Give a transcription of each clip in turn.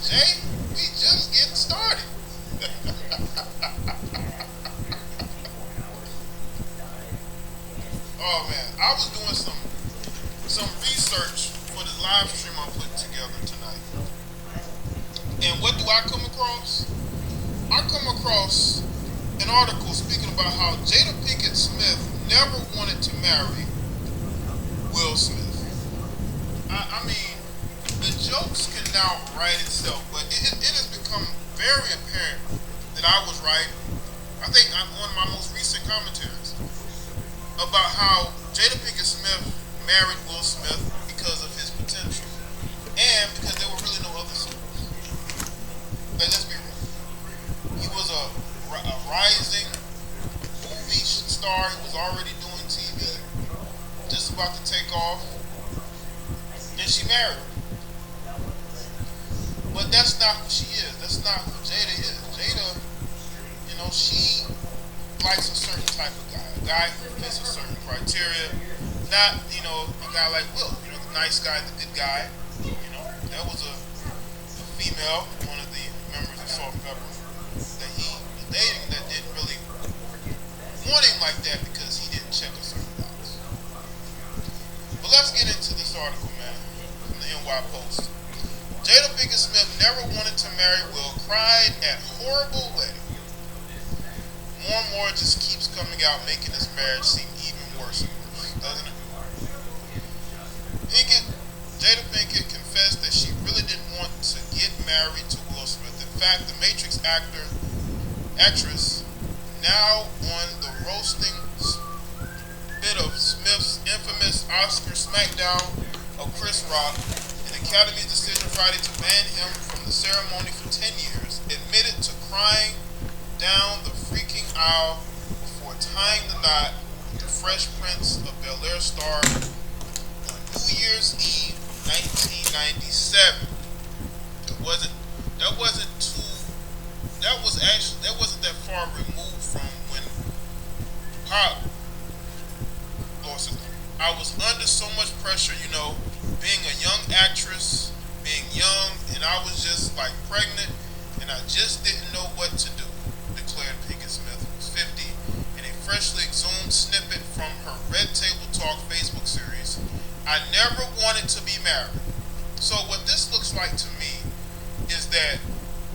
Jay, we just getting started. Oh man, I was doing some research for the live stream I'm putting together tonight. And what do I come across? I come across an article speaking about how Jada Pinkett Smith never wanted to marry Will Smith. I mean, the jokes can now write itself, but it has become very apparent that I was right. I think on one of my most recent commentaries about how Jada Pinkett Smith married Will Smith because of his potential and because there were really no other suitors. Like, let's be real. He was a rising movie star. He was already doing TV, just about to take off. And she married him. But that's not who she is. That's not who Jada is. Jada, she likes a certain type of guy. A guy who fits a certain criteria. Not, a guy like Will. The nice guy, the good guy. That was a female, one of the members of Salt and Pepper, that he was dating that didn't really want him like that because he didn't check a certain box. But let's get into this article, man, from the NY Post. Jada Pinkett Smith never wanted to marry Will, cried at horrible wedding. More and more just keeps coming out, making this marriage seem even worse and worse, doesn't it? Jada Pinkett confessed that she really didn't want to get married to Will Smith. In fact, the Matrix actress, now on the roasting bit of Smith's infamous Oscar smackdown of Chris Rock, an Academy's decision Friday to ban him from the ceremony for 10 years, admitted to crying down the freaking aisle before tying the knot with the Fresh Prince of Bel-Air star on New Year's Eve 1997. That wasn't that far removed from when Pop lost his name. I was under so much pressure, being a young actress, being young, and I was just like pregnant, and I just didn't know what to do, declared Pinkett Smith, who was 50, in a freshly exhumed snippet from her Red Table Talk Facebook series. I never wanted to be married. So what this looks like to me is that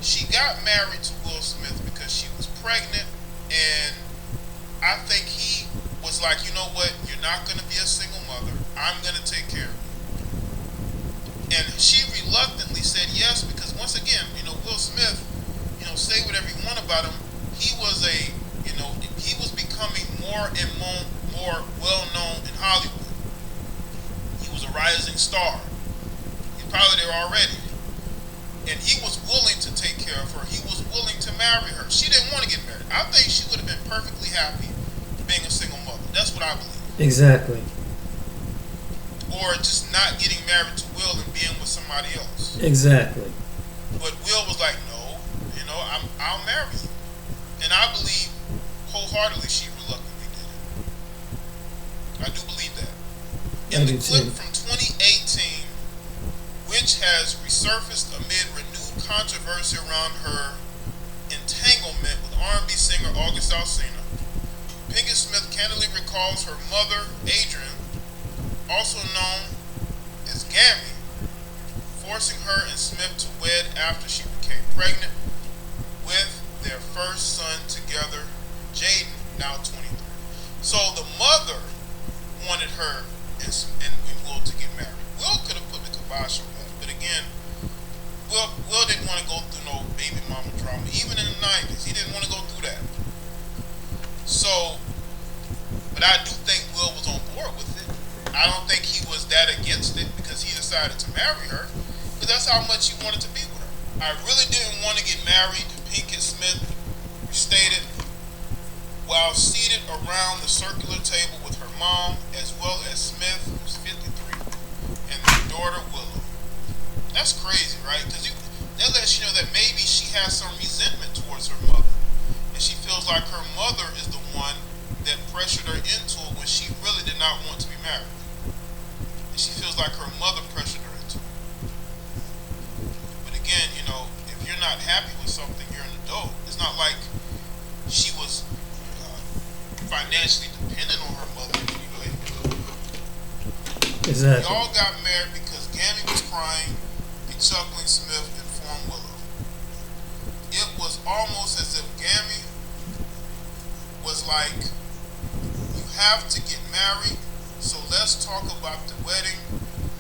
she got married to Will Smith because she was pregnant, and I think he was like, you know what, you're not going to be a single mother. I'm going to take care of you. And she reluctantly said yes because, once again, Will Smith, say whatever you want about him, he was he was becoming more and more well-known in Hollywood. He was a rising star. He's probably there already. And he was willing to take care of her. He was willing to marry her. She didn't want to get married. I think she would have been perfectly happy being a single mother. That's what I believe. Exactly. Or just not getting married to Will and being with somebody else. Exactly. But Will was like, no, I'll marry you. And I believe wholeheartedly she reluctantly did it. I do believe that. In the clip from 2018, which has resurfaced amid renewed controversy around her entanglement with R&B singer August Alsina, Pinkett Smith candidly recalls her mother, Adrian, also known as Gammy, forcing her and Smith to wed after she became pregnant with their first son together, Jaden, now 23. So the mother wanted her and Will to get married. Will could have put the kibosh on that, but again, Will didn't want to go through no baby mama drama. Even in the 90s, he didn't want to go through that. So, but I do think Will was on board with it. I don't think he was that against it because he decided to marry her, because that's how much he wanted to be with her. I really didn't want to get married, Pinkett Smith stated, while seated around the circular table with her mom, as well as Smith, who's 53, and their daughter Willow. That's crazy, right? Because that lets you know that maybe she has some resentment towards her mother, and she feels like her mother is the one that pressured her into it when she really did not want to be married. And she feels like her mother pressured her into it. But again, not happy with something, you're an adult. It's not like she was financially dependent on her mother in any way. Exactly. Y'all got married because Gammy was crying and Chuckling Smith informed Willow. It was almost as if Gammy was like, you have to get married, so let's talk about the wedding,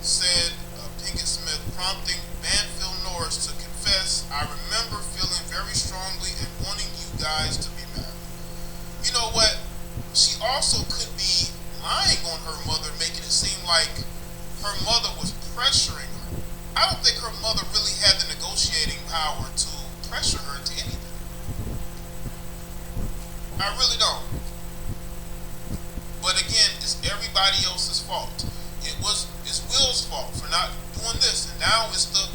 said Pinkett Smith, prompting Banfield Norris to confess, I remember feeling very strongly and wanting you guys to be married. You know what? She also could be lying on her mother, making it seem like her mother was pressuring her. I don't think her mother really had the negotiating power to pressure her into anything. I really don't. But again, it's everybody else's fault. It's Will's fault for not doing this, and now it's the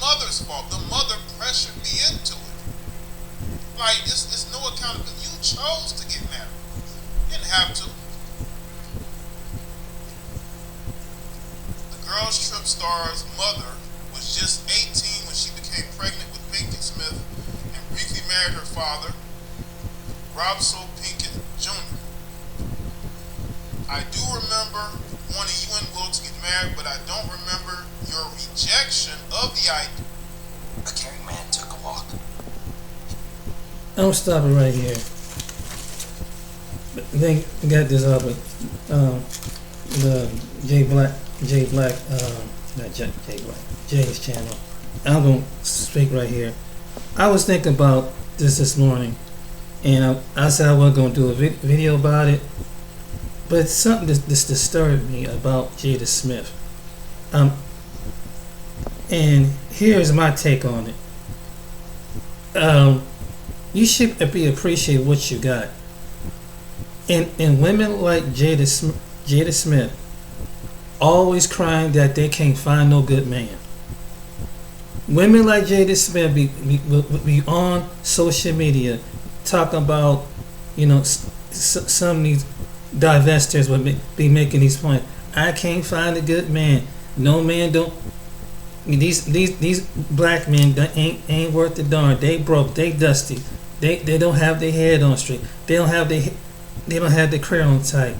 mother's fault. The mother pressured me into it. Like it's no accountability. You chose to get married. You didn't have to. The Girls Trip star's mother was just 18 when she became pregnant with Pinkett Smith and briefly married her father, Robso Pinkett Jr. I do remember wanting you and Will to get married, but I don't remember your rejection of the idea. A caring man took a walk. I'm stopping right here. They got this up with the Jay's channel. I'm gonna speak right here. I was thinking about this morning, and I said I wasn't gonna do a video about it, but something this disturbed me about Jada Smith. And here's my take on it. You should appreciate what you got. And women like Jada Smith always crying that they can't find no good man. Women like Jada Smith be on social media talking about, some of these divestors would be making these points. I can't find a good man. No man don't. These black men ain't worth the darn. They broke. They dusty. They don't have their head on straight. They don't have their career on tight.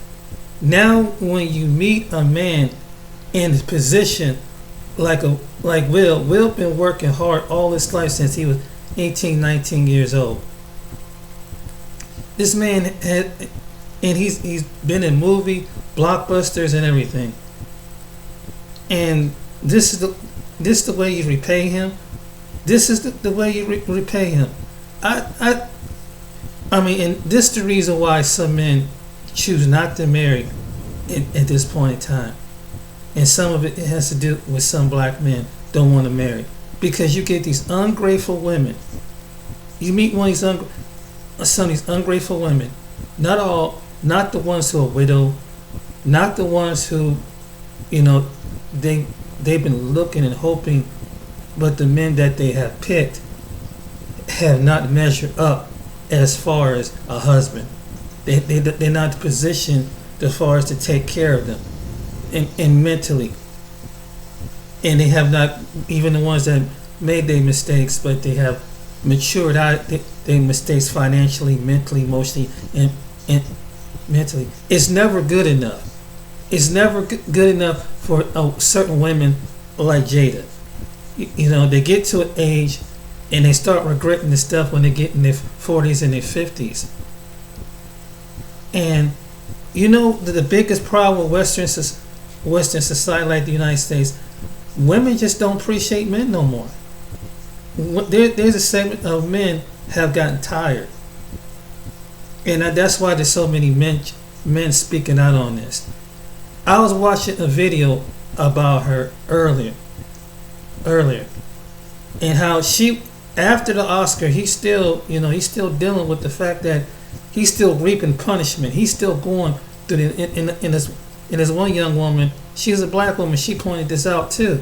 Now, when you meet a man in a position like Will been working hard all his life since he was 18, 19 years old. This man he's been in movie, blockbusters, and everything. And this is the way you repay him. This is the way you repay him. I mean, and this is the reason why some men choose not to marry at this point in time. And some of it has to do with some black men don't want to marry. Because you get these ungrateful women. You meet some of these ungrateful women. Not the ones who are widowed, not the ones who, they've been looking and hoping, but the men that they have picked have not measured up as far as a husband. They're not positioned as far as to take care of them and mentally. And they have not, even the ones that made their mistakes, but they have matured out their mistakes financially, mentally, emotionally, and mentally. It's never good enough. It's never good enough for certain women like Jada. They get to an age and they start regretting the stuff when they get in their 40s and their 50s. And the biggest problem with Western society like the United States, women just don't appreciate men no more. There's a segment of men have gotten tired. And that's why there's so many men speaking out on this. I was watching a video about her earlier, and how she, after the Oscar, he's still dealing with the fact that he's still reaping punishment. He's still going through in this one young woman. She's a black woman. She pointed this out too.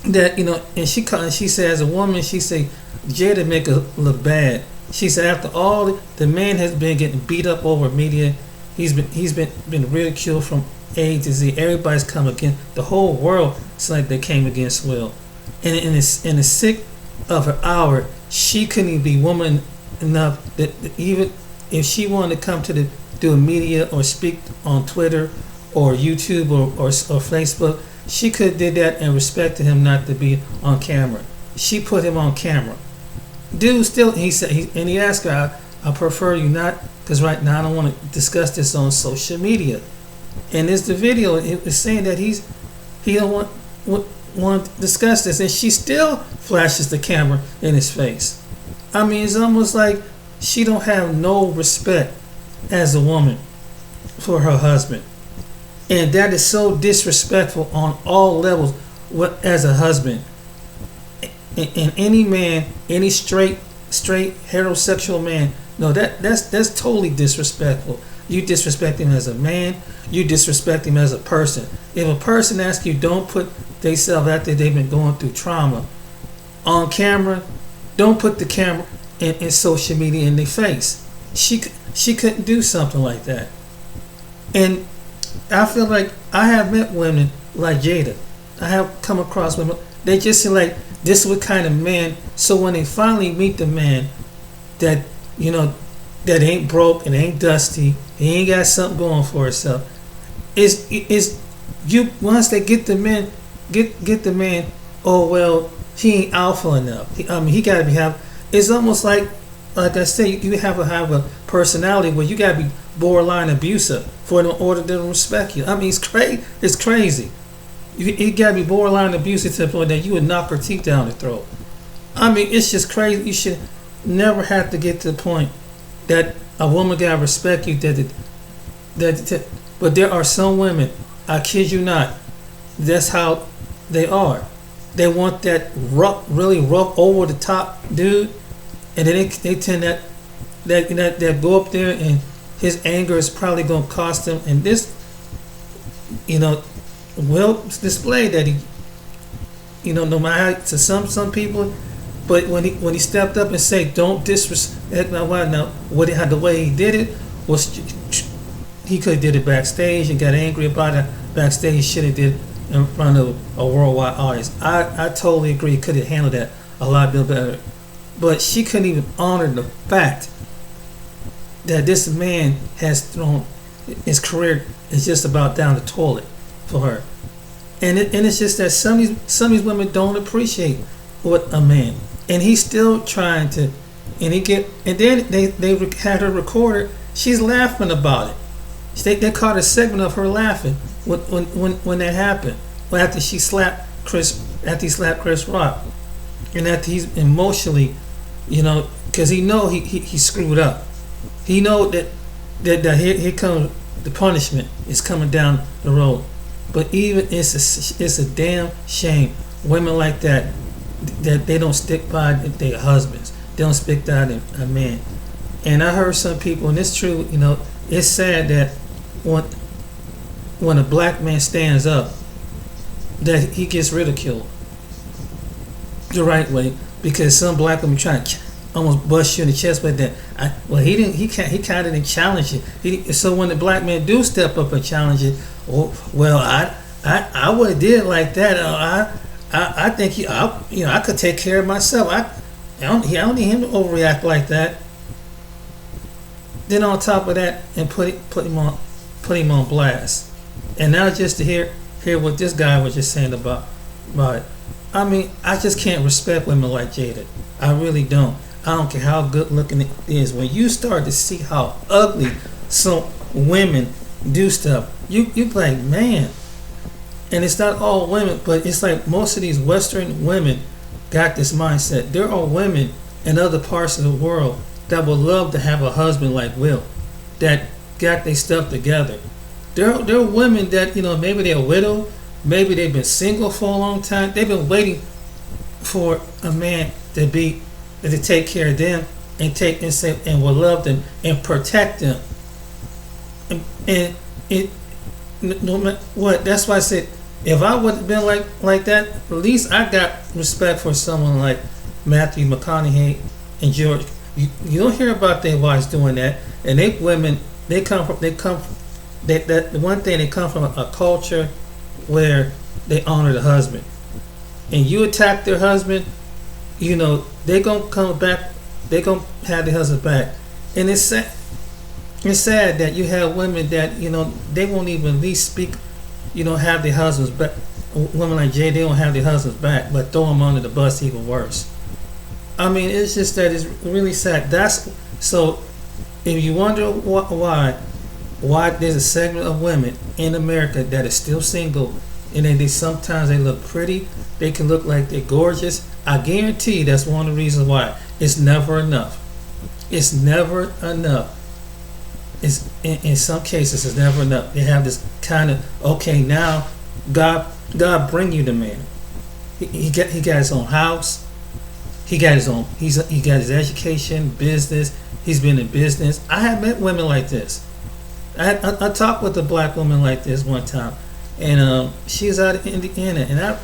That and she said, as a woman, she said Jada make her look bad. She said after all the man has been getting beat up over media, he's been ridiculed from A to Z. Everybody's come against the whole world. It's like they came against Will. and in the sick of her hour, she couldn't even be woman enough that even if she wanted to come to the do a media or speak on Twitter or YouTube or Facebook, she could have did that and respected him not to be on camera. She put him on camera. Dude still, he said, and he asked her, I prefer you not, because right now I don't want to discuss this on social media. And there's the video, it was saying that he don't want to discuss this, and she still flashes the camera in his face. I mean, it's almost like she don't have no respect as a woman for her husband. And that is so disrespectful on all levels as a husband. And any man, any straight heterosexual man, no, that's totally disrespectful. You disrespect him as a man, you disrespect him as a person. If a person asks you don't put themselves after they've been going through trauma on camera, don't put the camera in social media in their face. She couldn't do something like that. And I feel like I have met women like Jada. I have come across women. They just seem like this is what kind of man. So when they finally meet the man that that ain't broke and ain't dusty, he ain't got something going for himself, is you once they get the man, get the man. Oh well, he ain't alpha enough. He got to be have. It's almost like I say, you have a personality where you got to be borderline abusive for in order to respect you. I mean, it's crazy. You got to be borderline abusive to the point that you would knock her teeth down her throat. I mean, it's just crazy. You should never have to get to the point that a woman got to respect you. But there are some women, I kid you not, that's how they are. They want that rough, really rough, over the top dude, and then they tend that go up there, and his anger is probably going to cost him. And this, will display that he, no matter how, to some people, but when he stepped up and said, "Don't disrespect my wife," now the way he did it was, he could have did it backstage and got angry about it backstage. He should have did it in front of a worldwide audience. I totally agree. He could have handled that a lot better. But she couldn't even honor the fact that this man has thrown his career is just about down the toilet for her. And it's just that some of these women don't appreciate what a man. And he's still trying to, and then they had her recorded. She's laughing about it. They caught a segment of her laughing when that happened. Well, after he slapped Chris Rock, and after he's emotionally, because he know he screwed up. He know that here comes the punishment is coming down the road. But even it's a damn shame women like that they don't stick by their husbands. They don't stick by a man. And I heard some people, and it's true, it's sad that when a black man stands up, that he gets ridiculed the right way, because some black women try to almost bust you in the chest with that. He kind of didn't challenge it. So when the black men do step up and challenge it, I would have did it like that. I think I could take care of myself. I don't need him to overreact like that. Then on top of that, and put him on blast. And now just to hear what this guy was just saying about it. I mean, I just can't respect women like Jada. I really don't. I don't care how good looking it is. When you start to see how ugly some women do stuff, you like, man. And it's not all women, but it's like most of these Western women got this mindset. There are women in other parts of the world that would love to have a husband like Will, that got their stuff together. There are women that, maybe they're widow, maybe they've been single for a long time. They've been waiting for a man to take care of them and will love them and protect them. And it, no matter what, that's why I said, if I would have been like that, at least I got respect for someone like Matthew McConaughey and George. You don't hear about their wives doing that, and the one thing, they come from a culture where they honor the husband. and you attack their husband, they gonna come back. They gonna have their husband back, and it's sad. It's sad that you have women that they won't even at least speak. Have their husbands back. Women like Jay, they don't have their husbands back, but throw them under the bus even worse. I mean, it's just that it's really sad. That's so. If you wonder why there's a segment of women in America that is still single, and they sometimes they look pretty, they can look like they're gorgeous. I guarantee that's one of the reasons why. It's never enough. It's never enough. It's in some cases it's never enough. They have this kind of okay now. God bring you the man. He got his own house. He got his own. He got his education, business. He's been in business. I have met women like this. I talked with a black woman like this one time, and she was out of Indiana, and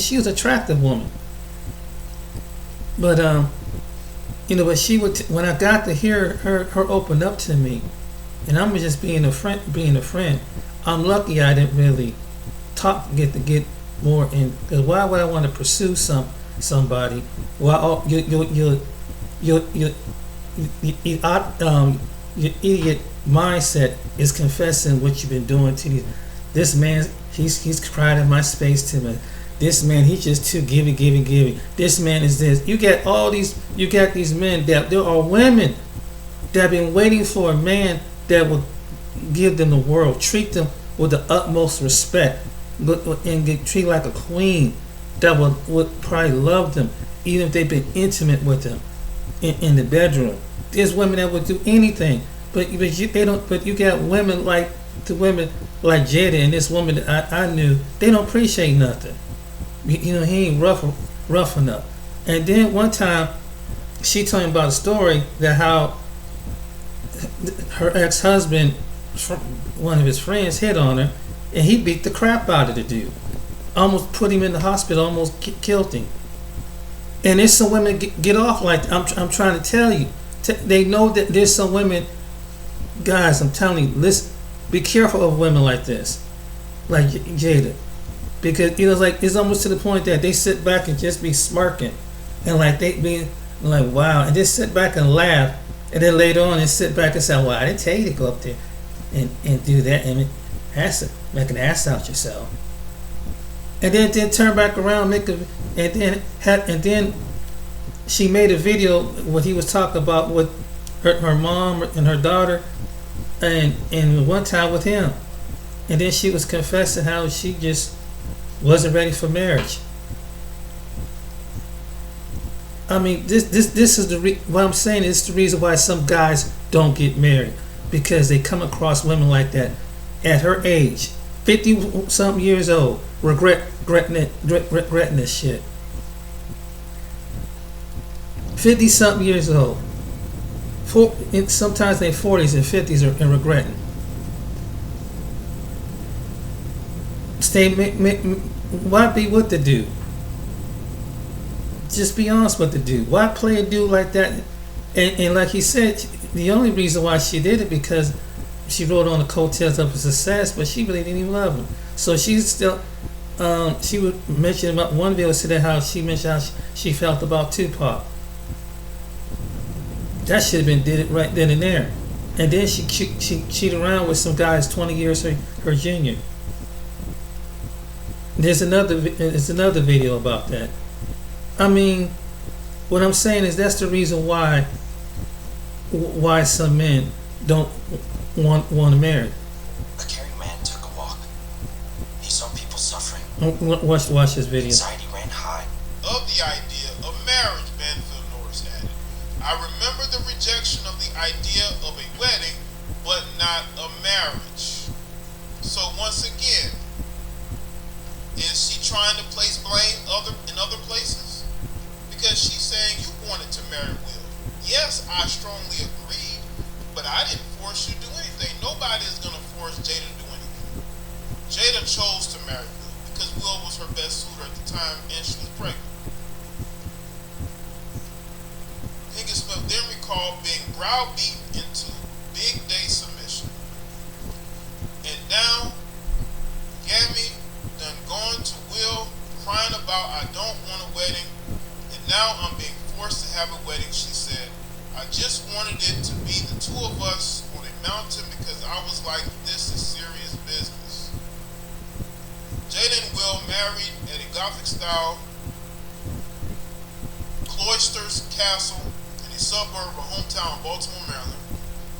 she was an attractive woman. But but she would when I got to hear her open up to me, and I'm just being a friend. I'm lucky I didn't really get more in. Because why would I want to pursue somebody? Well, your idiot mindset is confessing what you've been doing to this man. He's cried in my space to me. This man, he's just too giving. This man is this. You got these men that there are women that have been waiting for a man that will give them the world, treat them with the utmost respect, and get treated like a queen, that would probably love them, even if they've been intimate with them in the bedroom. There's women that would do anything, but they don't. But you got women like Jada and this woman that I knew. They don't appreciate nothing. He ain't rough enough. And then one time, she told me about a story that how her ex-husband, one of his friends, hit on her, and he beat the crap out of the dude, almost put him in the hospital, almost killed him. And there's some women get off like that. I'm trying to tell you, they know that there's some women. Guys, I'm telling you, listen, be careful of women like this, like Jada. Because it's almost to the point that they sit back and just be smirking, and like they be like, wow, and just sit back and laugh, and then later on and sit back and say, well, I didn't tell you to go up there and do that and make an ass out yourself, and then turn back around, and then she made a video what he was talking about with her mom and her daughter, and one time with him, and then she was confessing how she just wasn't ready for marriage. I mean, this is what I'm saying is the reason why some guys don't get married, because they come across women like that at her age, 50-something years old, regretting this shit. 50-something years old, sometimes in their 40s and 50s and regretting. Why be with the dude? Just be honest with the dude. Why play a dude like that? And like he said, the only reason why she did it because she rode on the coattails of his success, but she really didn't even love him. So she's still, she would mention about one video today how she mentioned how she felt about Tupac. That should have been did it right then and there. And then she cheated around with some guys 20 years her junior. There's another video about that. I mean, what I'm saying is that's the reason why some men don't want to marry. A caring man took a walk. He saw people suffering. Watch this video. Anxiety ran high. Of the idea of marriage, Banfield Norris added, I remember the rejection of the idea of a wedding, but not a marriage. So once again, is she trying to place blame in other places? Because she's saying you wanted to marry Will. Yes, I strongly agreed, but I didn't force you to do anything. Nobody is going to force Jada to do anything. Jada chose to marry Will because Will was her best suitor at the time and she was pregnant. Smith then recalled being browbeaten into big day submission. And now, Gammy done gone to Will crying about I now I'm being forced to have a wedding, she said. I just wanted it to be the two of us on a mountain because I was like, this is serious business. Jada and Will married at a Gothic-style Cloisters Castle in a suburb of hometown Baltimore, Maryland.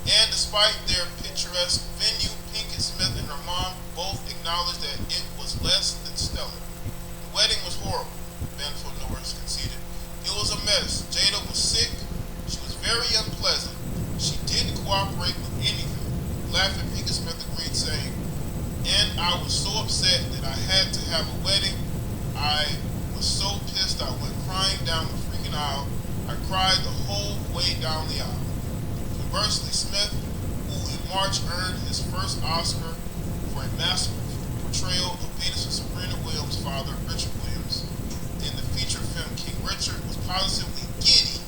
And despite their picturesque venue, Pinkett Smith and her mom both acknowledged that it was less than stellar. The wedding was horrible, Banfield Norris conceded. It was a mess. Jada was sick. She was very unpleasant. She didn't cooperate with anything. Laughing, Pinkett Smith agreed, saying, and I was so upset that I had to have a wedding. I was so pissed I went crying down the freaking aisle. I cried the whole way down the aisle. Conversely, Smith, who in March earned his first Oscar for a masterful portrayal of Venus and Serena Williams' father, Richard Williams, in the feature film King Richard, was positively giddy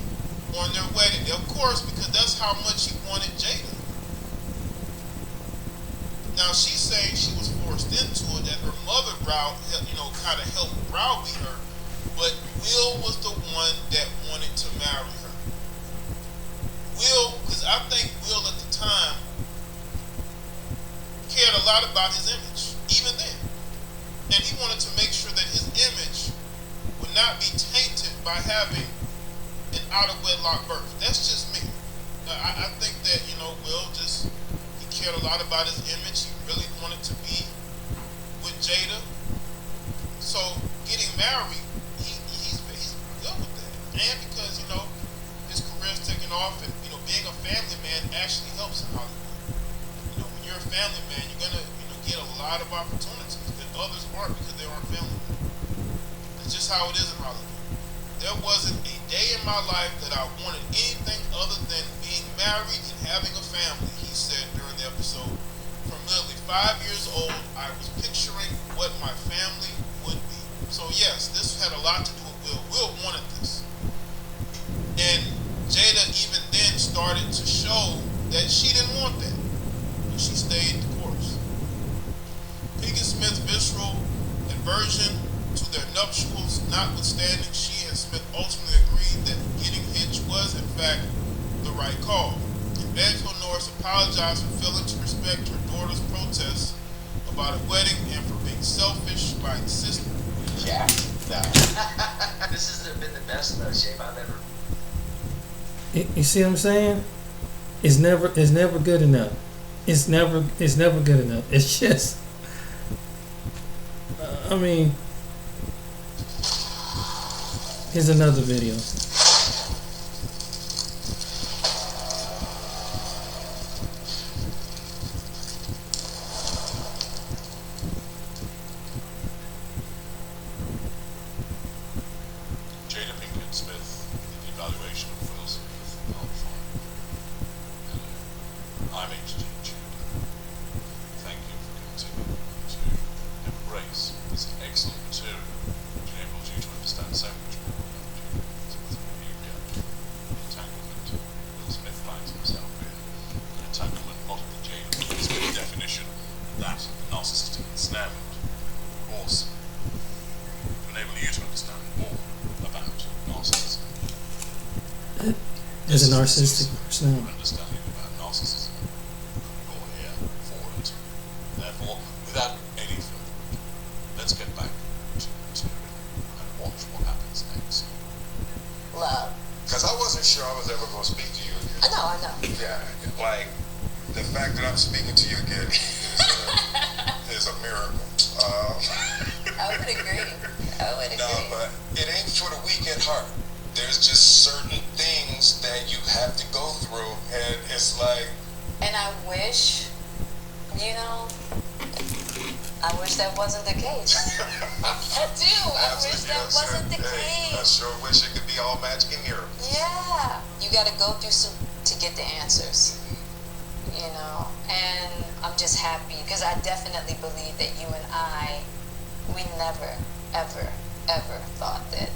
on their wedding day. Of course, because that's how much he wanted Jada. Now, she's saying she was forced into it, that her mother kind of helped browbeat her, but Will was the one that wanted to marry her. Will, because I think Will at the time cared a lot about his image, even then. And he wanted to make sure that his image would not be tainted by having an out-of-wedlock birth. That's just me. I think that, Will he cared a lot about his image. He really wanted to be with Jada. So getting married, he's good with that. And because, his career's taking off and, being a family man actually helps in Hollywood. When you're a family man, you're going to, get a lot of opportunities that others aren't because they aren't family men. It's just how it is in Hollywood. There wasn't a day in my life that I wanted anything other than being married and having a family, he said during the episode. From nearly 5 years old, I was picturing what my family would be. So yes, this had a lot to do with Will. Will wanted this. And Jada even then started to show that she didn't want that. And she stayed the course. Pinkett Smith's visceral aversion to their nuptials notwithstanding, she and Smith ultimately agreed that getting hitched was, in fact, the right call. And Banfield Norris apologized for failing to respect her daughter's protests about a wedding and for being selfish by insisting. Yeah, no. This has been the best shape I've ever. You see what I'm saying? It's never good enough. It's never good enough. It's just, here's another video. Jada Pinkett Smith, the evaluation of Will Smith, part 5. I'm HG Jada. Thank you for continuing to embrace this excellent material which enables you to understand so much more about Jada Pinkett Smith than you get. The entanglement Will Smith finds himself in. An entanglement not in the Jada Pinkett Smith definition, that narcissistic ensnarement, of course, to enable you to understand more about narcissism. As a narcissistic person. Understanding about narcissism. You're here for it. Therefore, without any further ado, let's get back to the material and watch what happens next. Love. Because I wasn't sure I was ever going to speak to you again. I know. Yeah, like, the fact that I'm speaking to you again is a miracle. I would agree. No, but it ain't for the weak at heart. There's just certain things that you have to go through, and it's like... And I wish, I wish that wasn't the case. I do. I wish that wasn't the case. I sure wish it could be all magic and miracles. Yeah. You got to go through some to get the answers. And I'm just happy because I definitely believe that you and I, we never, ever, ever thought that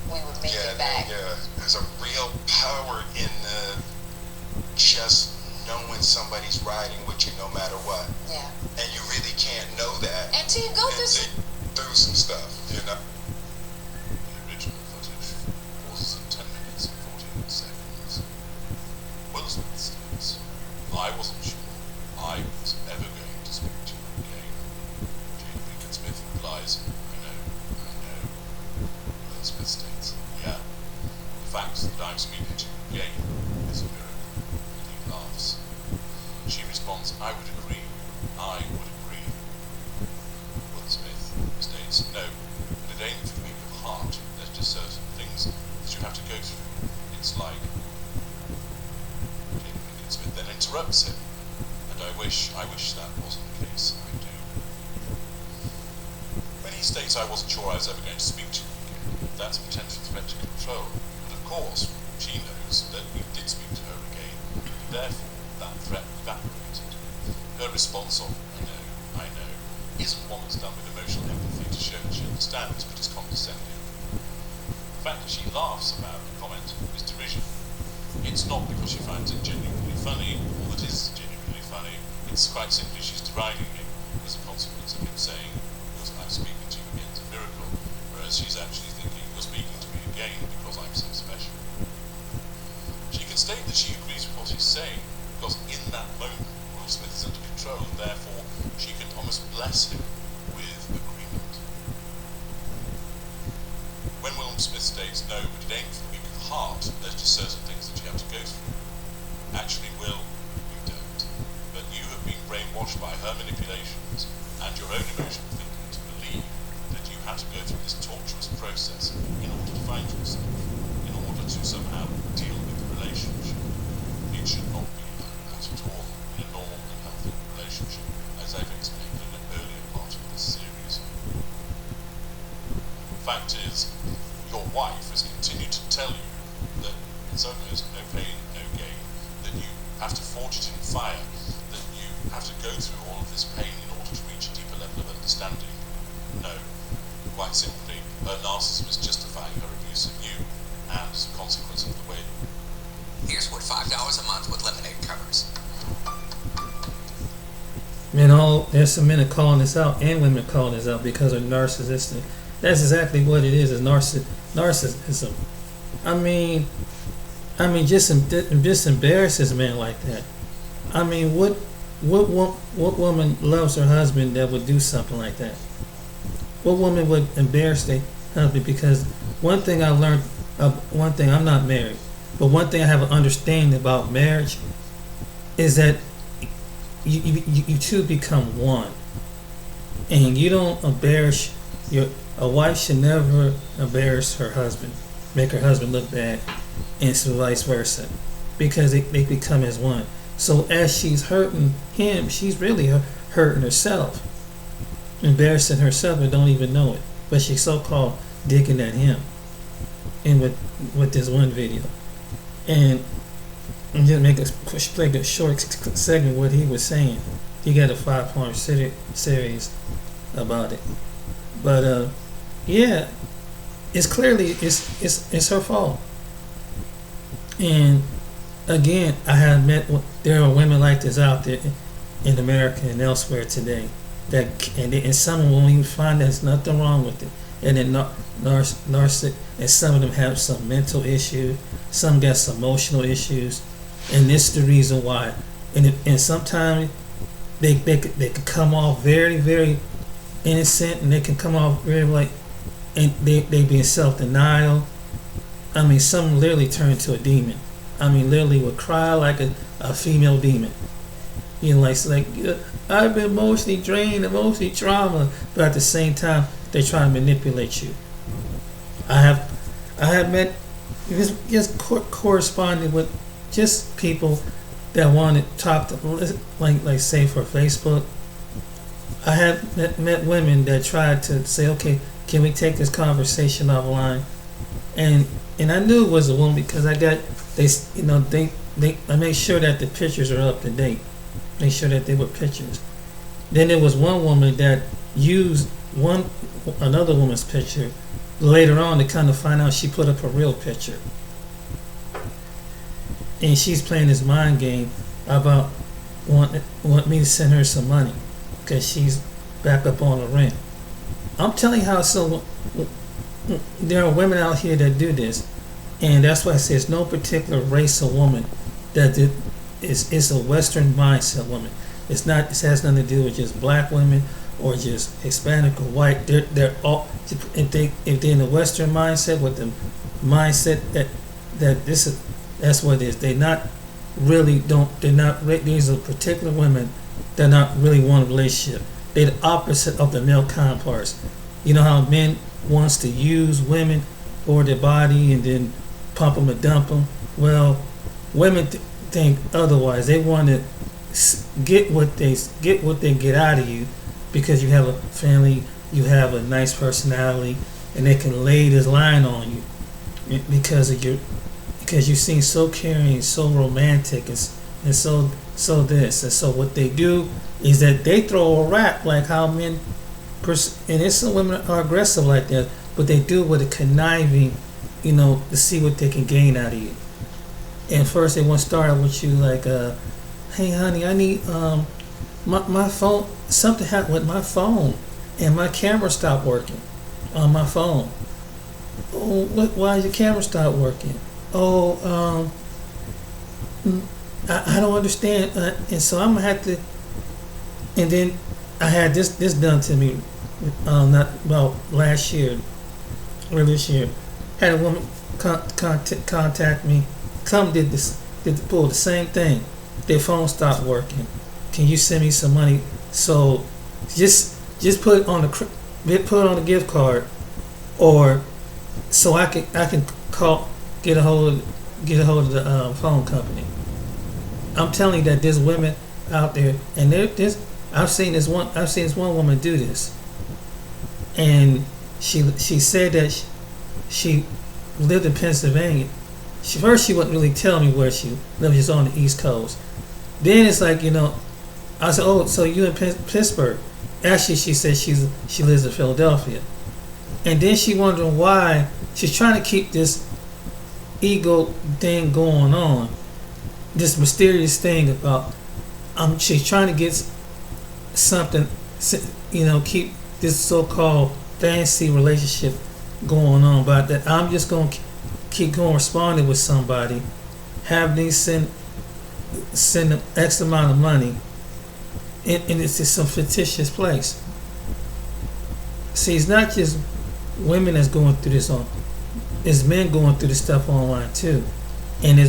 we would make it back. Yeah, there's a real power in the just knowing somebody's riding with you no matter what. Yeah. And you really can't know that until you go through some stuff, The original footage Smith states, yeah, the fact that I'm speaking to you again is a miracle. And he laughs. She responds, I would agree. Will Smith states, no, but it ain't for the weak of heart. There's just certain things that you have to go through. It's like... Smith then interrupts him, and I wish that wasn't the case. I do. When he states I wasn't sure I was ever going to speak to you again, that's a potential threat to control. But of course, she knows that you did speak to her again, therefore that threat evaporated. Her response of, I know, isn't one that's done with emotional empathy to show that she understands, but is condescending. The fact that she laughs about the comment is derision. It's not because she finds it genuinely funny, or that is genuinely funny. It's quite simply she's deriding him as a consequence of him saying, because I'm speaking to you again, it's a miracle, whereas she's actually thinking, you're speaking to me again because I'm so special. She can state that she agrees with what he's saying, because in that moment, Will Smith is under control, and therefore she can almost bless him with agreement. When Will Smith states, no, but it ain't for the weak of heart, there's just certain things that you have to go through. Actually, Will, you don't. But you have been brainwashed by her manipulations and your own emotional thinking to believe that you have to go through this torturous process in order to find yourself, in order to somehow deal with the relationship. It should not be like that at all in a normal and healthy relationship, as I've explained in an earlier part of this series. The fact is, your wife has continued to tell you that in some ways, no pain, no gain, that you have to forge it in fire, that you have to go through all of this pain in order to reach a deeper level of understanding. No, quite simply, her narcissism is justifying her abuse of you, and as a consequence of the way. Here's what $5 a month with lemonade covers. There's some men are calling this out, and women are calling this out because of narcissistic. That's exactly what it is narcissism. I mean, just embarrasses men like that. I mean, what woman loves her husband that would do something like that? What woman would embarrass their husband? Because one thing I learned, I'm not married, but one thing I have an understanding about marriage is that you two become one, and you don't embarrass a wife should never embarrass her husband, make her husband look bad, and so vice versa, because they become as one. So as she's hurting him, she's really hurting herself, embarrassing herself and don't even know it. But she's so-called digging at him, and with this one video, and just make a short segment what he was saying. He got a 5-part series about it, but yeah, it's clearly it's her fault. And again, I have there are women like this out there in America and elsewhere today and some of them won't even find there's nothing wrong with it. And then narcissistic, and some of them have some mental issues, some got some emotional issues, and this is the reason why. And sometimes they could come off very, very innocent, and they can come off very and they be in self-denial. I mean, some literally turn into a demon. I mean, literally would cry like a female demon. I've been emotionally drained, emotionally trauma, but at the same time, they try to manipulate you. I have met just corresponded with just people that want to talk to, like say for Facebook. I have met women that tried to say, okay, can we take this conversation offline? And I knew it was a woman because I made sure that the pictures are up to date. Make sure that they were pictures. Then there was one woman that used another woman's picture later on to kind of find out she put up a real picture. And she's playing this mind game about want me to send her some money because she's back up on the rent. I'm telling you how there are women out here that do this, and that's why I say it's no particular race of woman that it's a Western mindset woman. It's not. It has nothing to do with just black women or just Hispanic or white. They're all, if they're in the Western mindset, with the mindset that this is, that's what it is. They're not really these are particular women that not really want a relationship. They're the opposite of the male counterparts. You know how men wants to use women for their body and then pump them and dump them. Well, women think otherwise. They want to get what they get out of you because you have a family, you have a nice personality, and they can lay this line on you because you seem so caring, so romantic, and so this. And so what they do is that they throw a rap like how men, and there's some women are aggressive like that, but they do it with a conniving, to see what they can gain out of you. And first they want to start out with you like, hey honey, I need my phone. Something happened with my phone, and my camera stopped working on my phone. Oh, why your camera stopped working? Oh, I don't understand. And so I'm gonna have to. And then I had this done to me, not about last year, or this year. Had a woman contact me. Pull the same thing. Their phone stopped working. Can you send me some money? So just put it on the gift card, or so I can get a hold of the phone company. I'm telling you that there's women out there, and I've seen this one woman do this, and she said that she lived in Pennsylvania. First she wouldn't really tell me where she lived. She's on the East Coast. Then it's like, I said, oh, so you in Pittsburgh? Actually, she said she lives in Philadelphia. And then she wondering why she's trying to keep this ego thing going on, this mysterious thing about she's trying to get something, keep this so-called fancy relationship going on. But that I'm just going to keep going responding with somebody, have these send them X amount of money, and it's just some fictitious place. See, it's not just women that's going through this it's men going through this stuff online too. And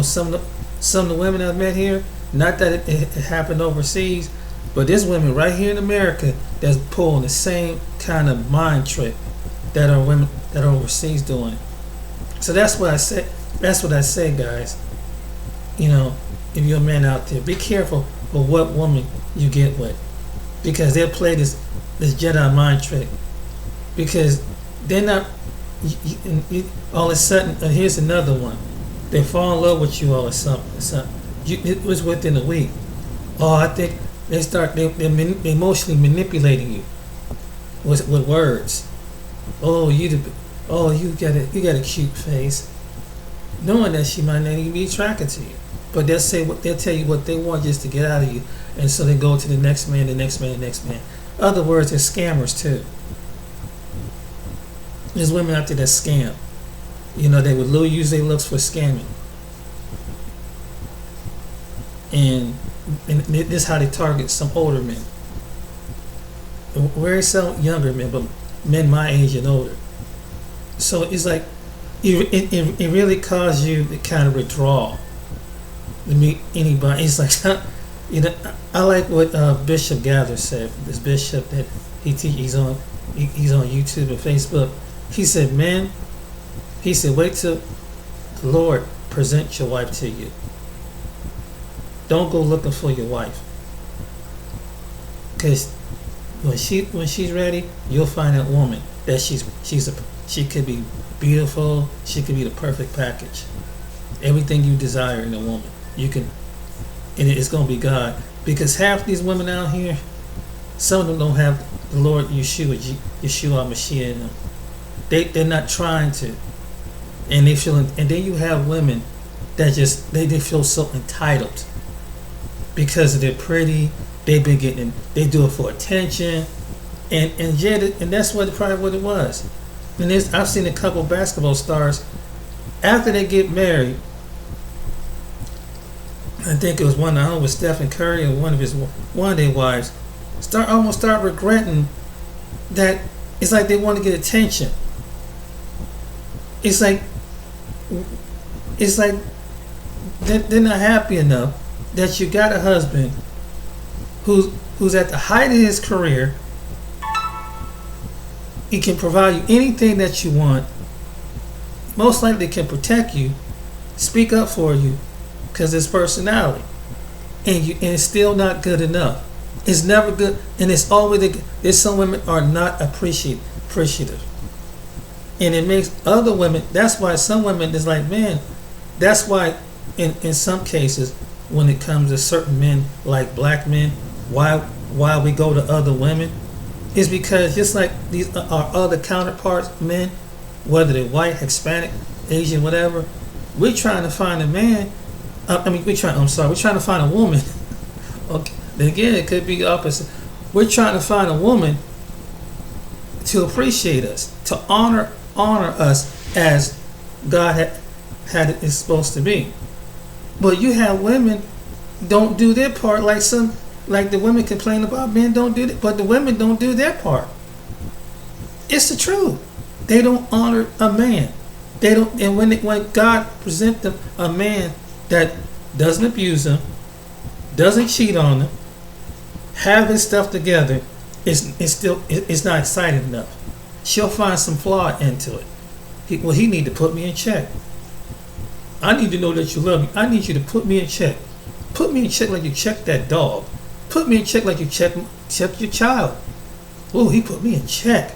some of the women I've met here, not that it happened overseas, but there's women right here in America that's pulling the same kind of mind trick that are women that are overseas doing it. So that's what I say, guys. If you're a man out there, be careful of what woman you get with, because they'll play this Jedi mind trick. Because they're not. All of a sudden, here's another one. They fall in love with you all or something. It was within a week. Oh, I think they're emotionally manipulating you with words. Oh, you got a cute face, knowing that she might not even be attracted to you, but they'll tell you what they want just to get out of you, and so they go to the next man, the next man, the next man. Other words, they're scammers too. There's women out there that scam. They would use their looks for scamming, and this is how they target some older men. Where some younger men, but men my age and older. So it's like it really causes you to kind of withdraw to meet anybody. It's like I like what Bishop Gather said. This bishop that he's on YouTube and Facebook. He said, "Man," he said, "wait till the Lord presents your wife to you. Don't go looking for your wife, because when she's ready, you'll find that woman that she could be beautiful. She could be the perfect package. Everything you desire in a woman, you can, and it's gonna be God. Because half these women out here, some of them don't have the Lord Yeshua Mashiach in them. They're not trying to, and they feel. And then you have women that just they feel so entitled because they're pretty. They've been getting. They do it for attention, and that's probably what it was. And I've seen a couple basketball stars after they get married. I think it was one. I don't know, with Stephen Curry and one of their wives. start regretting that. It's like they want to get attention. It's like they're not happy enough that you got a husband who's at the height of his career. He can provide you anything that you want. Most likely can protect you, speak up for you, because his personality, and it's still not good enough. It's never good, and it's always there's some women are not appreciative, and it makes other women. That's why some women is like, man. That's why in some cases when it comes to certain men, like black men, why we go to other women is because just like these our other counterparts, men, whether they're white, Hispanic, Asian, whatever, we're trying to find a man. We're trying to find a woman. Okay, then again, it could be the opposite. We're trying to find a woman to appreciate us, to honor us as God had it is supposed to be. But you have women don't do their part, like the women complain about men don't do that, but the women don't do their part. It's the truth. They don't honor a man. They don't, and when God presents them a man that doesn't abuse them, doesn't cheat on them, have his stuff together, it's not exciting enough. She'll find some flaw into it. He need to put me in check. I need to know that you love me. I need you to put me in check. Put me in check like you check that dog. Put me in check like you check your child. Oh, he put me in check.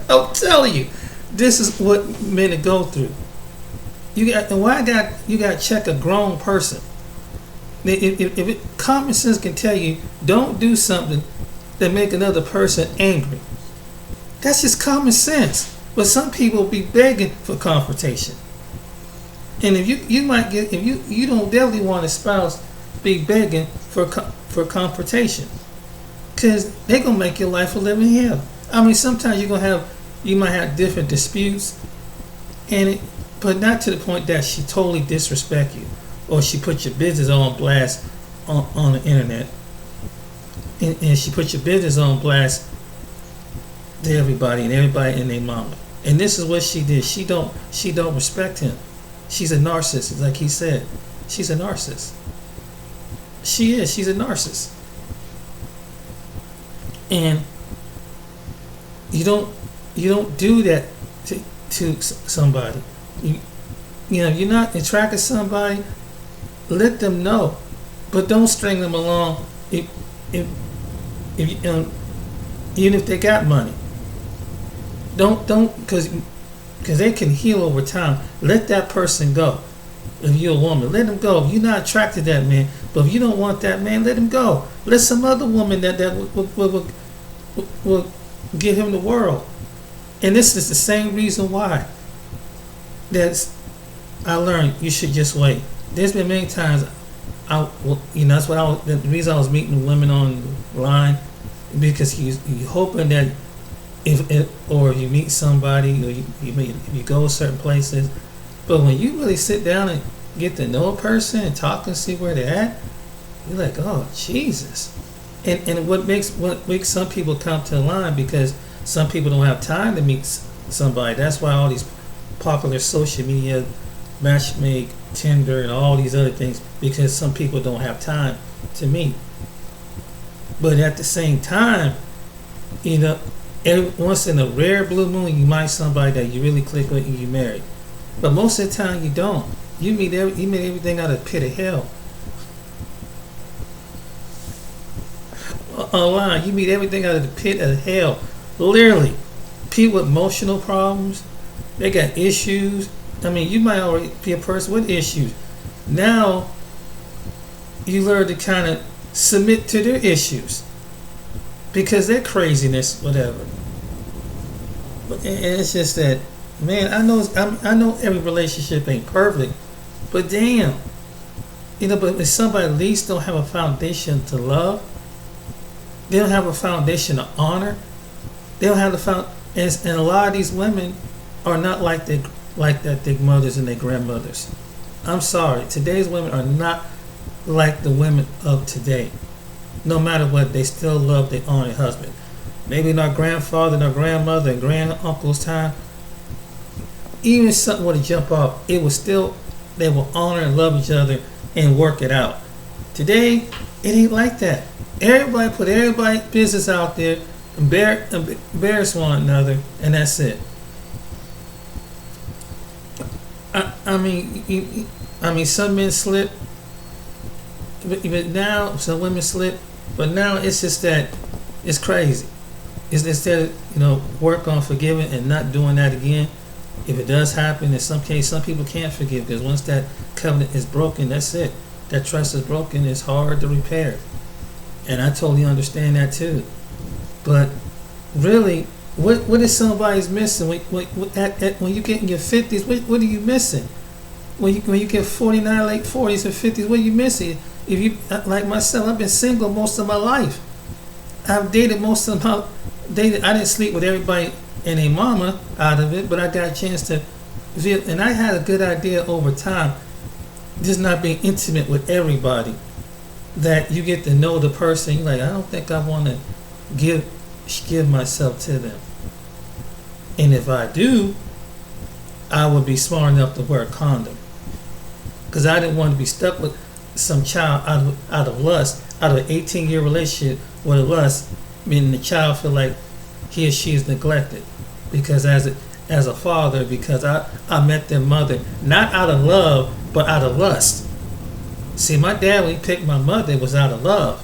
I'm telling you, this is what men go through. You got to check a grown person. If common sense can tell you, don't do something that make another person angry. That's just common sense. But some people be begging for confrontation. And if you don't definitely want a spouse be begging for confrontation, because they gonna make your life a living hell. I mean, sometimes you might have different disputes, but not to the point that she totally disrespect you, or she put your business on blast on the internet, and she put your business on blast to everybody and their mama. And this is what she did. She don't respect him. She's a narcissist, like he said. She's a narcissist. She is. She's a narcissist. And you don't do that to somebody. You're not attracted to somebody. Let them know, but don't string them along. If even if they got money. Don't because they can heal over time. Let that person go. If you're a woman, let him go. If you're not attracted to that man, but if you don't want that man, let him go. Let some other woman that will give him the world. And this is the same reason why I learned you should just wait. There's been many times that's what the reason I was meeting women online, because you hoping that if you meet somebody, or you go to certain places, but when you really sit down and get to know a person and talk and see where they're at, you're like, oh Jesus. And what makes some people come to the line, because some people don't have time to meet somebody. That's why all these popular social media, Matchmake, Tinder, and all these other things, because some people don't have time to meet. But at the same time, once in a rare blue moon, you meet somebody that you really click with and you marry. But most of the time, you don't. You meet everything out of the pit of hell. Online, you meet everything out of the pit of hell. Literally, people with emotional problems, they got issues. I mean, you might already be a person with issues. Now, you learn to kind of submit to their issues, because their craziness, whatever. And it's just that, man, I know every relationship ain't perfect, but damn, but if somebody at least don't have a foundation to love, they don't have a foundation to honor, they don't have and a lot of these women are not like their mothers and their grandmothers. I'm sorry, today's women are not like the women of today. No matter what, they still love their own husband. Maybe in our grandfather and our grandmother and granduncle's time, even if something were to jump off, it was still, they will honor and love each other and work it out. Today, it ain't like that. Everybody put everybody's business out there, embarrass one another, and that's it. I mean, some men slip, but now some women slip. But now it's just that it's crazy. It's instead of work on forgiving and not doing that again. If it does happen, in some cases, some people can't forgive because once that covenant is broken, that's it. That trust is broken. It's hard to repair, and I totally understand that too. But really, what is somebody's missing when you get in your 50s? What are you missing? When you get 49, late 40s or 50s, what are you missing? If you like myself, I've been single most of my life. I've dated I didn't sleep with everybody and their mama out of it, but I got a chance to feel, and I had a good idea over time, just not being intimate with everybody, that you get to know the person. You're like, I don't think I want to give myself to them. And if I do, I would be smart enough to wear a condom. Because I didn't want to be stuck with some child out of lust, out of an 18-year relationship with a lust, meaning the child feel like he or she is neglected. Because as a father, because I met their mother, not out of love, but out of lust. See, my dad, when he picked my mother, it was out of love.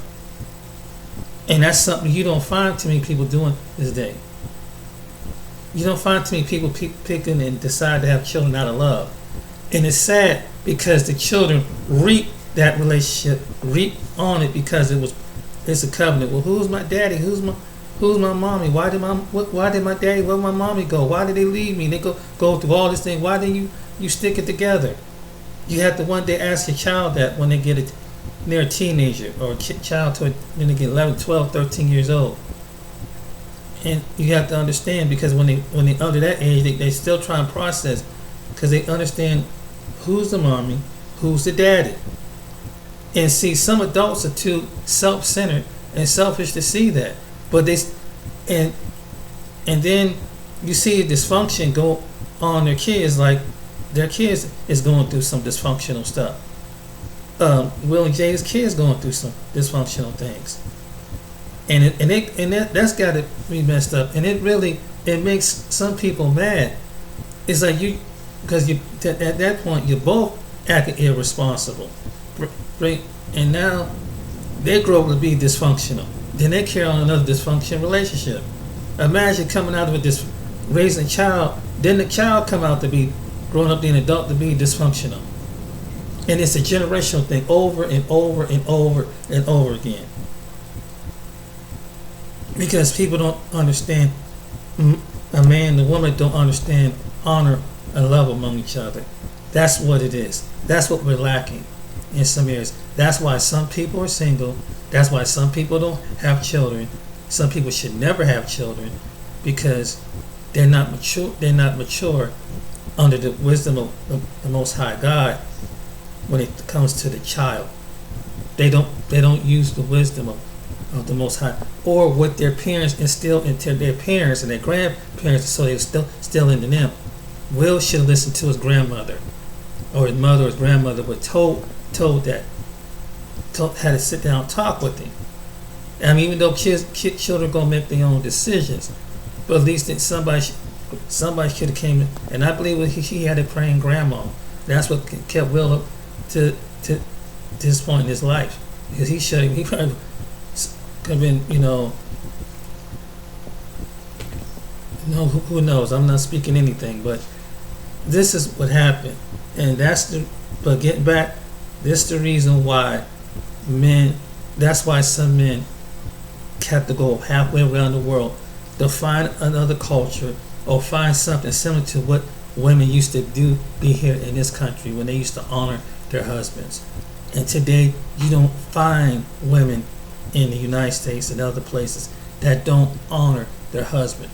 And that's something you don't find too many people doing this day. You don't find too many people picking and decide to have children out of love. And it's sad because the children reap that relationship, reap on it because it's a covenant. Well, who's my daddy? Who's my mommy? Why did my daddy, where my mommy go? Why did they leave me? They go through all this thing. Why didn't you stick it together? You have to one day ask your child that when they get they're a teenager or a child when they get 11, 12, 13 years old. And you have to understand, because when they under that age, they still try and process, because they understand who's the mommy, who's the daddy. And see, some adults are too self-centered and selfish to see that. But and then you see dysfunction go on their kids, like their kids is going through some dysfunctional stuff. Will and Jada's kids going through some dysfunctional things. And that's got to be messed up, and it makes some people mad. It's like because at that point you're both acting irresponsible, right? And now they grow up to be dysfunctional. Then they carry on another dysfunctional relationship. Imagine coming out of it, raising a child, then the child come out to be growing up, being an adult to be dysfunctional, and it's a generational thing, over and over and over and over again. Because people don't understand, a man and a woman don't understand honor and love among each other. That's what it is. That's what we're lacking in some areas. That's why some people are single. That's why some people don't have children. Some people should never have children, because they're not mature. They're not mature under the wisdom of the Most High God when it comes to the child. They don't use the wisdom of the Most High, or what their parents instilled into their parents and their grandparents, so they're still into them. Will should have listened to his grandmother, or his mother or his grandmother, but told had to sit down and talk with him. I mean, even though children gonna make their own decisions, but at least that somebody should have came in, and I believe he had a praying grandma. That's what kept Will up to this point in his life, because he probably could have been, who knows? I'm not speaking anything, but this is what happened, and but getting back, this is the reason why that's why some men have to go halfway around the world to find another culture or find something similar to what women used to be here in this country when they used to honor their husbands. And today, you don't find women in the United States and other places that don't honor their husband.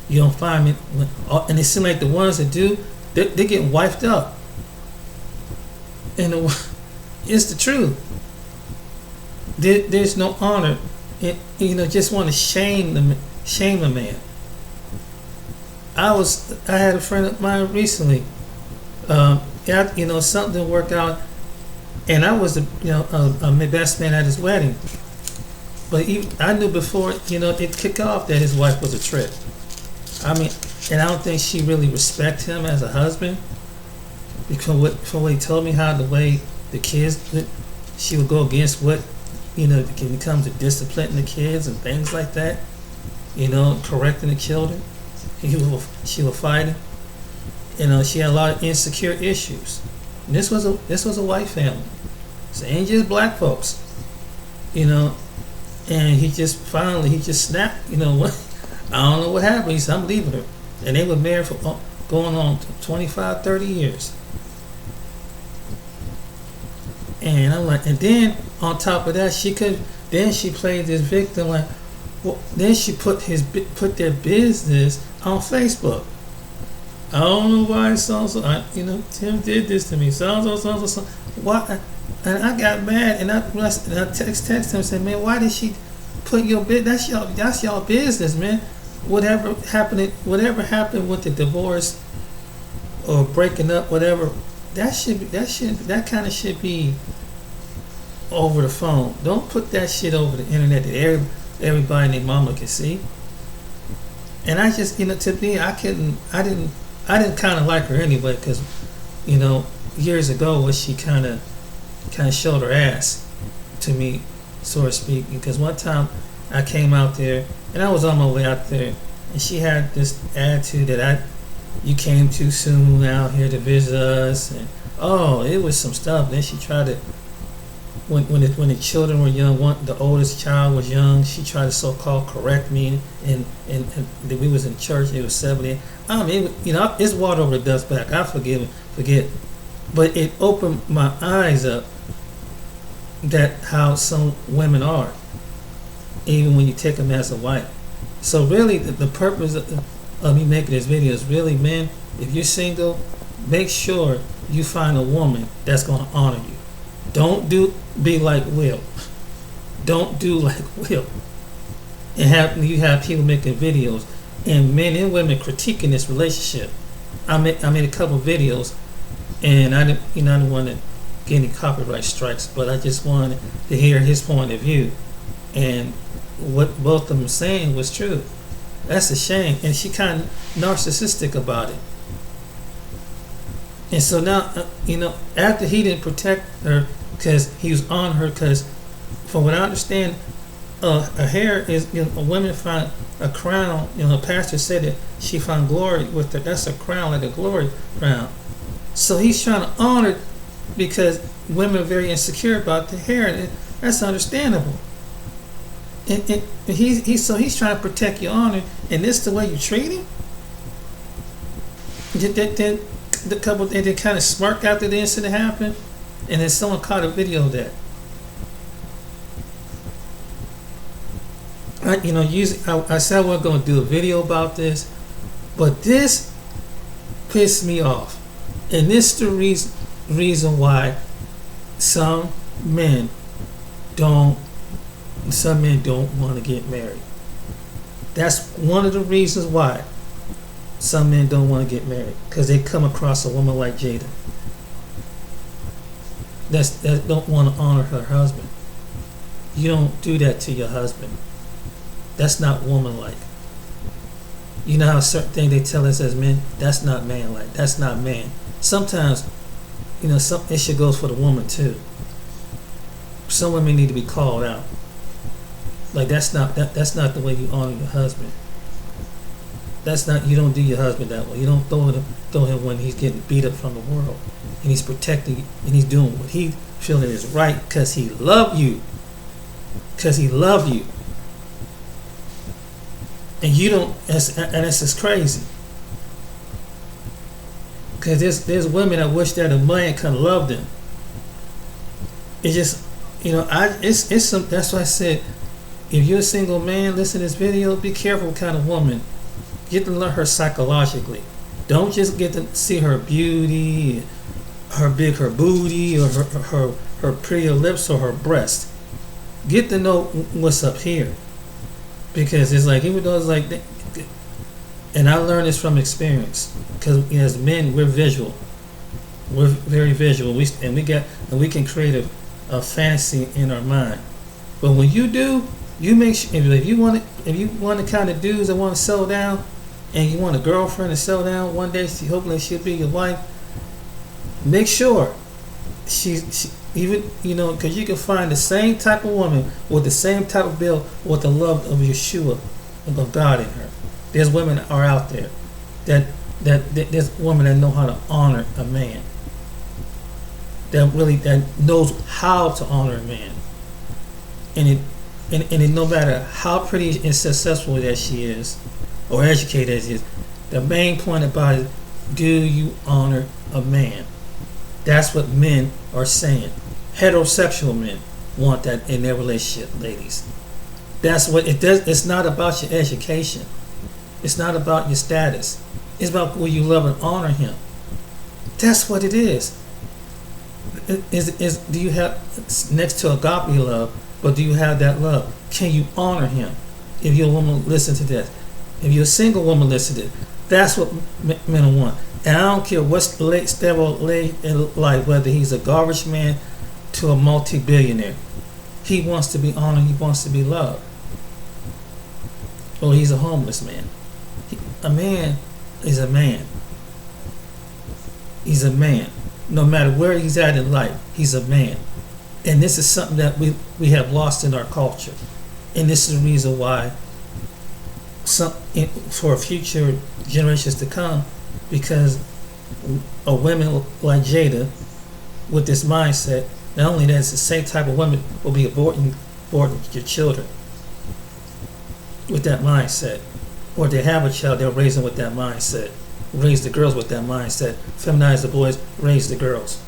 You don't find it, and it seems like the ones that do, they're getting wiped up. And It's the truth. There's no honor. Just want to shame a man. I had a friend of mine recently. Something didn't work out, and I was a best man at his wedding. But I knew before it kicked off that his wife was a trip. I mean, and I don't think she really respected him as a husband, because from what he told me, the way the kids, she would go against what when it comes to disciplining the kids and things like that, correcting the children. She would fight him. She had a lot of insecure issues. And this was a white family. So it ain't just black folks. And he just snapped. What? I don't know what happened. He said, I'm leaving her. And they were married for going on 25, 30 years. And I'm like, and then on top of that, she played this victim like, well, then she put their business on Facebook. I don't know why Tim did this to me. So. Why? And I got mad, and I text him and said, man, why did she put your business? That's y'all business, man. Whatever happened with the divorce or breaking up, whatever, that kind of should be over the phone. Don't put that shit over the internet that everybody and their mama can see. And I just, to me, I didn't kind of like her anyway, because, years ago, was she kind of showed her ass to me, so to speak. Because one time I came out there, and I was on my way out there, and she had this attitude that you came too soon out here to visit us, and it was some stuff. Then she tried to, when the children were young, the oldest child was young, she tried to so-called correct me, and we was in church. It was 70. I mean, it's water over the dust back. I forget, but it opened my eyes up that how some women are, even when you take them as a wife. So really, the purpose of me making this video is really, men, if you're single, make sure you find a woman that's going to honor you. Don't be like Will. Don't do like Will. And you have people making videos, and men and women critiquing this relationship. I made a couple videos, and I didn't want to get any copyright strikes, but I just wanted to hear his point of view, and what both of them saying was true. That's a shame, and she kind of narcissistic about it. And so now, after he didn't protect her because he was on her, because from what I understand, a hair is, a woman find a crown. A pastor said that she found glory with her. That's a crown, like a glory crown. So he's trying to honor, because women are very insecure about the hair, and that's understandable. And he's trying to protect your honor, and this is the way you treat him. Then the couple, and they kind of smirked after the incident happened, and then someone caught a video of that. I said I wasn't going to do a video about this, but this pissed me off, and this is the reason why some men don't want to get married. That's one of the reasons why some men don't want to get married, because they come across a woman like Jada that don't want to honor her husband. You don't do that to your husband. That's not woman-like. You know how certain things they tell us as men, that's not man-like. That's not man. Sometimes, it should go for the woman too. Some women need to be called out. Like that's not the way you honor your husband. You don't do your husband that way. You don't throw him when he's getting beat up from the world, and he's protecting, and he's doing what he feeling is right because he love you. And you don't, and it's just crazy. Because there's women that wish that a man could love them. It's just, it's some. That's why I said, if you're a single man, listen to this video. Be careful what kind of woman. Get to learn her psychologically. Don't just get to see her beauty, her booty, or her her prettier lips or her breast. Get to know what's up here, because it's like, even though it's like, and I learned this from experience, because as men we're visual, we're very visual. We can create a fantasy in our mind. But when you do, you make sure, if you want the kind of dudes that want to settle down, and you want a girlfriend to settle down one day, hopefully she'll be your wife. Make sure she even, because you can find the same type of woman with the same type of build with the love of Yeshua, of God in her. There's women that are out there that there's women that know how to honor a man. That knows how to honor a man. And no matter how pretty and successful that she is, or educated as she is, the main point about it, do you honor a man? That's what men are saying. Heterosexual men want that in their relationship, ladies. That's what it does. It's not about your education. It's not about your status. It's about will you love and honor him. That's what it is. Do you have, next to agape love, but do you have that love? Can you honor him? If you're a woman, listen to this. If you're a single woman, listen to this. That's what men want. And I don't care what level in life, whether he's a garbage man to a multi-billionaire. He wants to be honored. He wants to be loved. Or he's a homeless man. A man is a man. He's a man. No matter where he's at in life, he's a man. And this is something that we have lost in our culture. And this is the reason why for future generations to come, because a women like Jada with this mindset, not only that, it's the same type of woman will be aborting your children with that mindset. Or they have a child, they'll raise them with that mindset. Raise the girls with that mindset. Feminize the boys, raise the girls.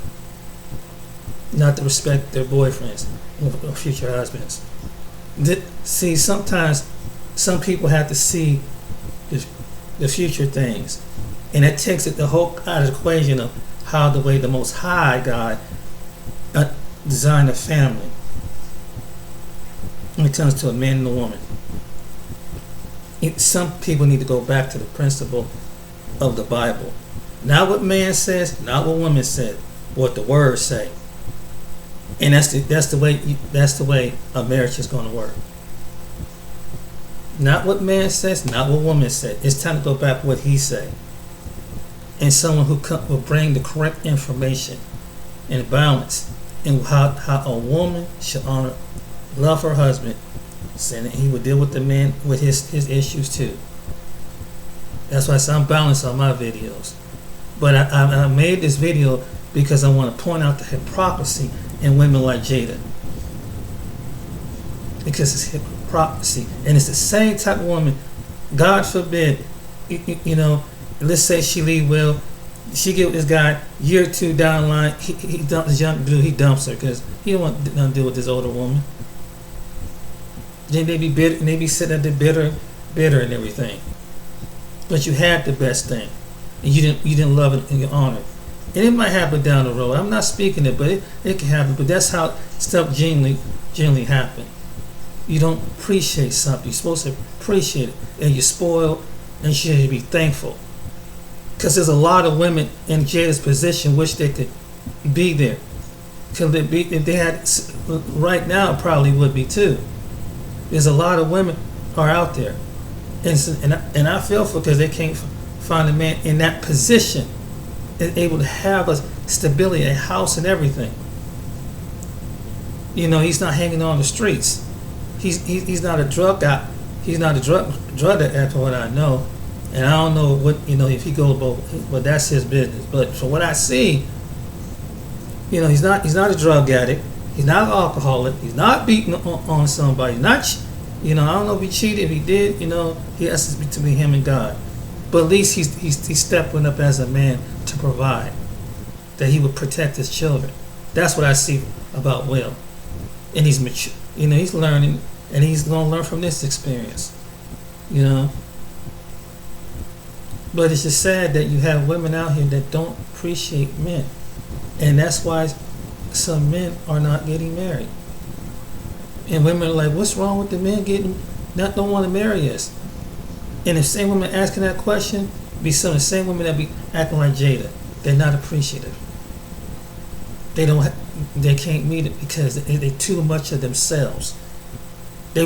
Not to respect their boyfriends or future husbands. See, sometimes some people have to see the future things. And it takes it the whole out of the equation of how the way the Most High God designed a family when it comes to a man and a woman. Some people need to go back to the principle of the Bible. Not what man says, not what woman said, what the words say. And that's the way a marriage is going to work. Not what man says, not what woman said. It's time to go back to what he said. And someone who will bring the correct information and balance in how a woman should love her husband, saying that he would deal with the man with his issues too. That's why I say I'm balanced on my videos. But I made this video because I want to point out the hypocrisy in women like Jada. Because it's hypocrisy. And it's the same type of woman, God forbid, let's say she leave Will, she get with this guy, year or two down the line, he dumps this young dude, he dumps her because he don't want nothing to do with this older woman. Then they be bitter, and they be sitting there bitter and everything. But you had the best thing, and you didn't love it and you honor it. And it might happen down the road. I'm not speaking it, but it can happen. But that's how stuff generally happen. You don't appreciate something. You're supposed to appreciate it, and you're spoiled, and you should be thankful. Because there's a lot of women in Jada's position wish they could be there. Because if they had, right now, probably would be too. There's a lot of women are out there. And I feel for because they can't find a man in that position and able to have a stability, a house and everything. He's not hanging on the streets. He's not a drug guy. He's not a drug addict, for what I know. And I don't know what if he goes both, but that's his business. But from what I see, he's not a drug addict. He's not an alcoholic. He's not beating on somebody. I don't know if he cheated. If he did, he has to be him and God. But at least he's stepping up as a man to provide, that he would protect his children. That's what I see about Will. And he's mature. He's learning, and he's going to learn from this experience. But it's just sad that you have women out here that don't appreciate men. And that's why some men are not getting married. And women are like, what's wrong with the men don't want to marry us? And the same women asking that question be some of the same women that be acting like Jada. They're not appreciative. They can't meet it because they too much of themselves. Either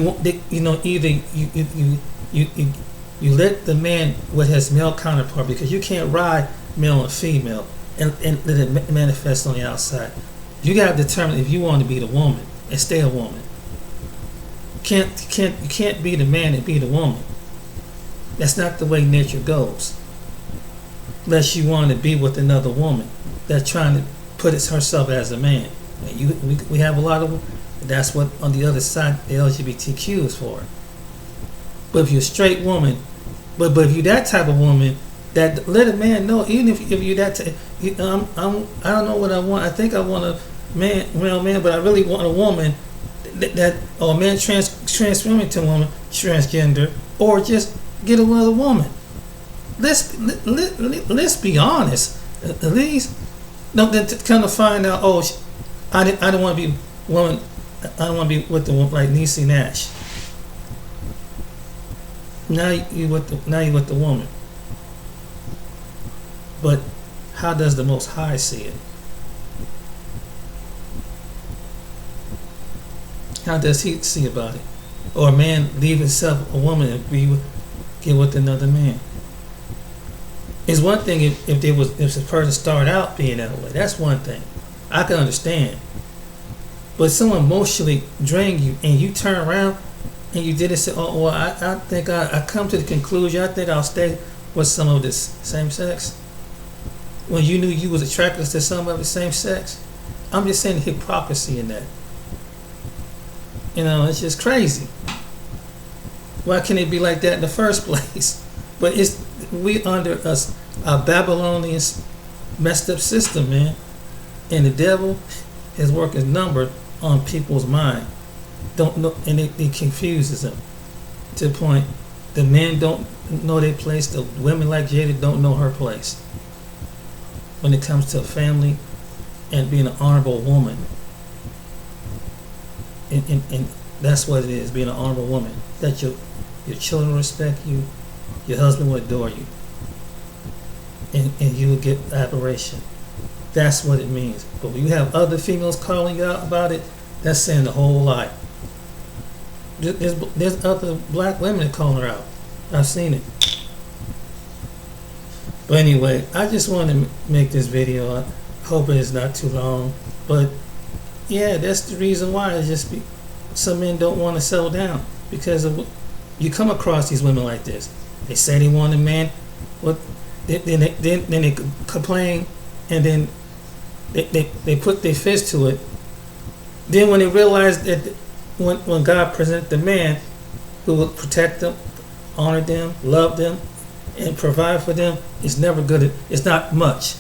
you let the man with his male counterpart, because you can't ride male and female and let it manifest on the outside. You gotta determine if you want to be the woman and stay a woman. You can't be the man and be the woman. That's not the way nature goes. Unless you want to be with another woman that's trying to put herself as a man. We have a lot of. That's what on the other side the LGBTQ is for. But if you're a straight woman, but if you're that type of woman, that let a man know. Even if you're that, I don't know what I want. I think I want a real man, but I really want a woman or a man transforming to a woman, transgender, or just get another woman. Let's be honest. At least, then to kind of find out. Oh, I don't want to be woman. I don't want to be with the woman like Niecy Nash. Now you with the woman. But how does the Most High see it? How does he see about it? Or a man leave himself a woman and get with another man? It's one thing if a person start out being that way. That's one thing. I can understand. But someone emotionally drain you and you turn around and you didn't say, oh, well, I think I come to the conclusion, I think I'll stay with some of this same sex. When you knew you was attracted to some of the same sex. I'm just saying the hypocrisy in that. It's just crazy. Why can't it be like that in the first place? But we under a Babylonian messed up system, man. And the devil, his work is numbered on people's mind. Don't know, and it confuses them to the point the men don't know their place. The women like Jada don't know her place when it comes to a family and being an honorable woman. And that's what it is, being an honorable woman. That your children respect you, your husband will adore you, and you will get admiration. That's what it means. But when you have other females calling you out about it, that's saying the whole lot. There's other black women that call her out. I've seen it. But anyway, I just wanted to make this video. I hope it's not too long. But yeah, that's the reason why. It's just some men don't want to settle down because of you come across these women like this. They say they want a man, then they complain, and then they put their fist to it. Then when they realize that when God presents the man who will protect them, honor them, love them, and provide for them, it's never good. It's not much.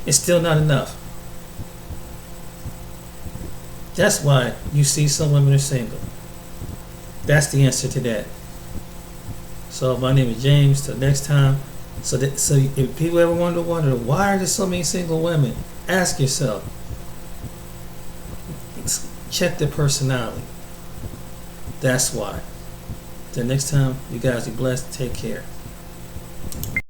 It's still not enough. That's why you see some women are single. That's the answer to that. So my name is James. Till next time. So if people ever wonder why are there so many single women, ask yourself. Check their personality. That's why. Till next time, you guys be blessed. Take care.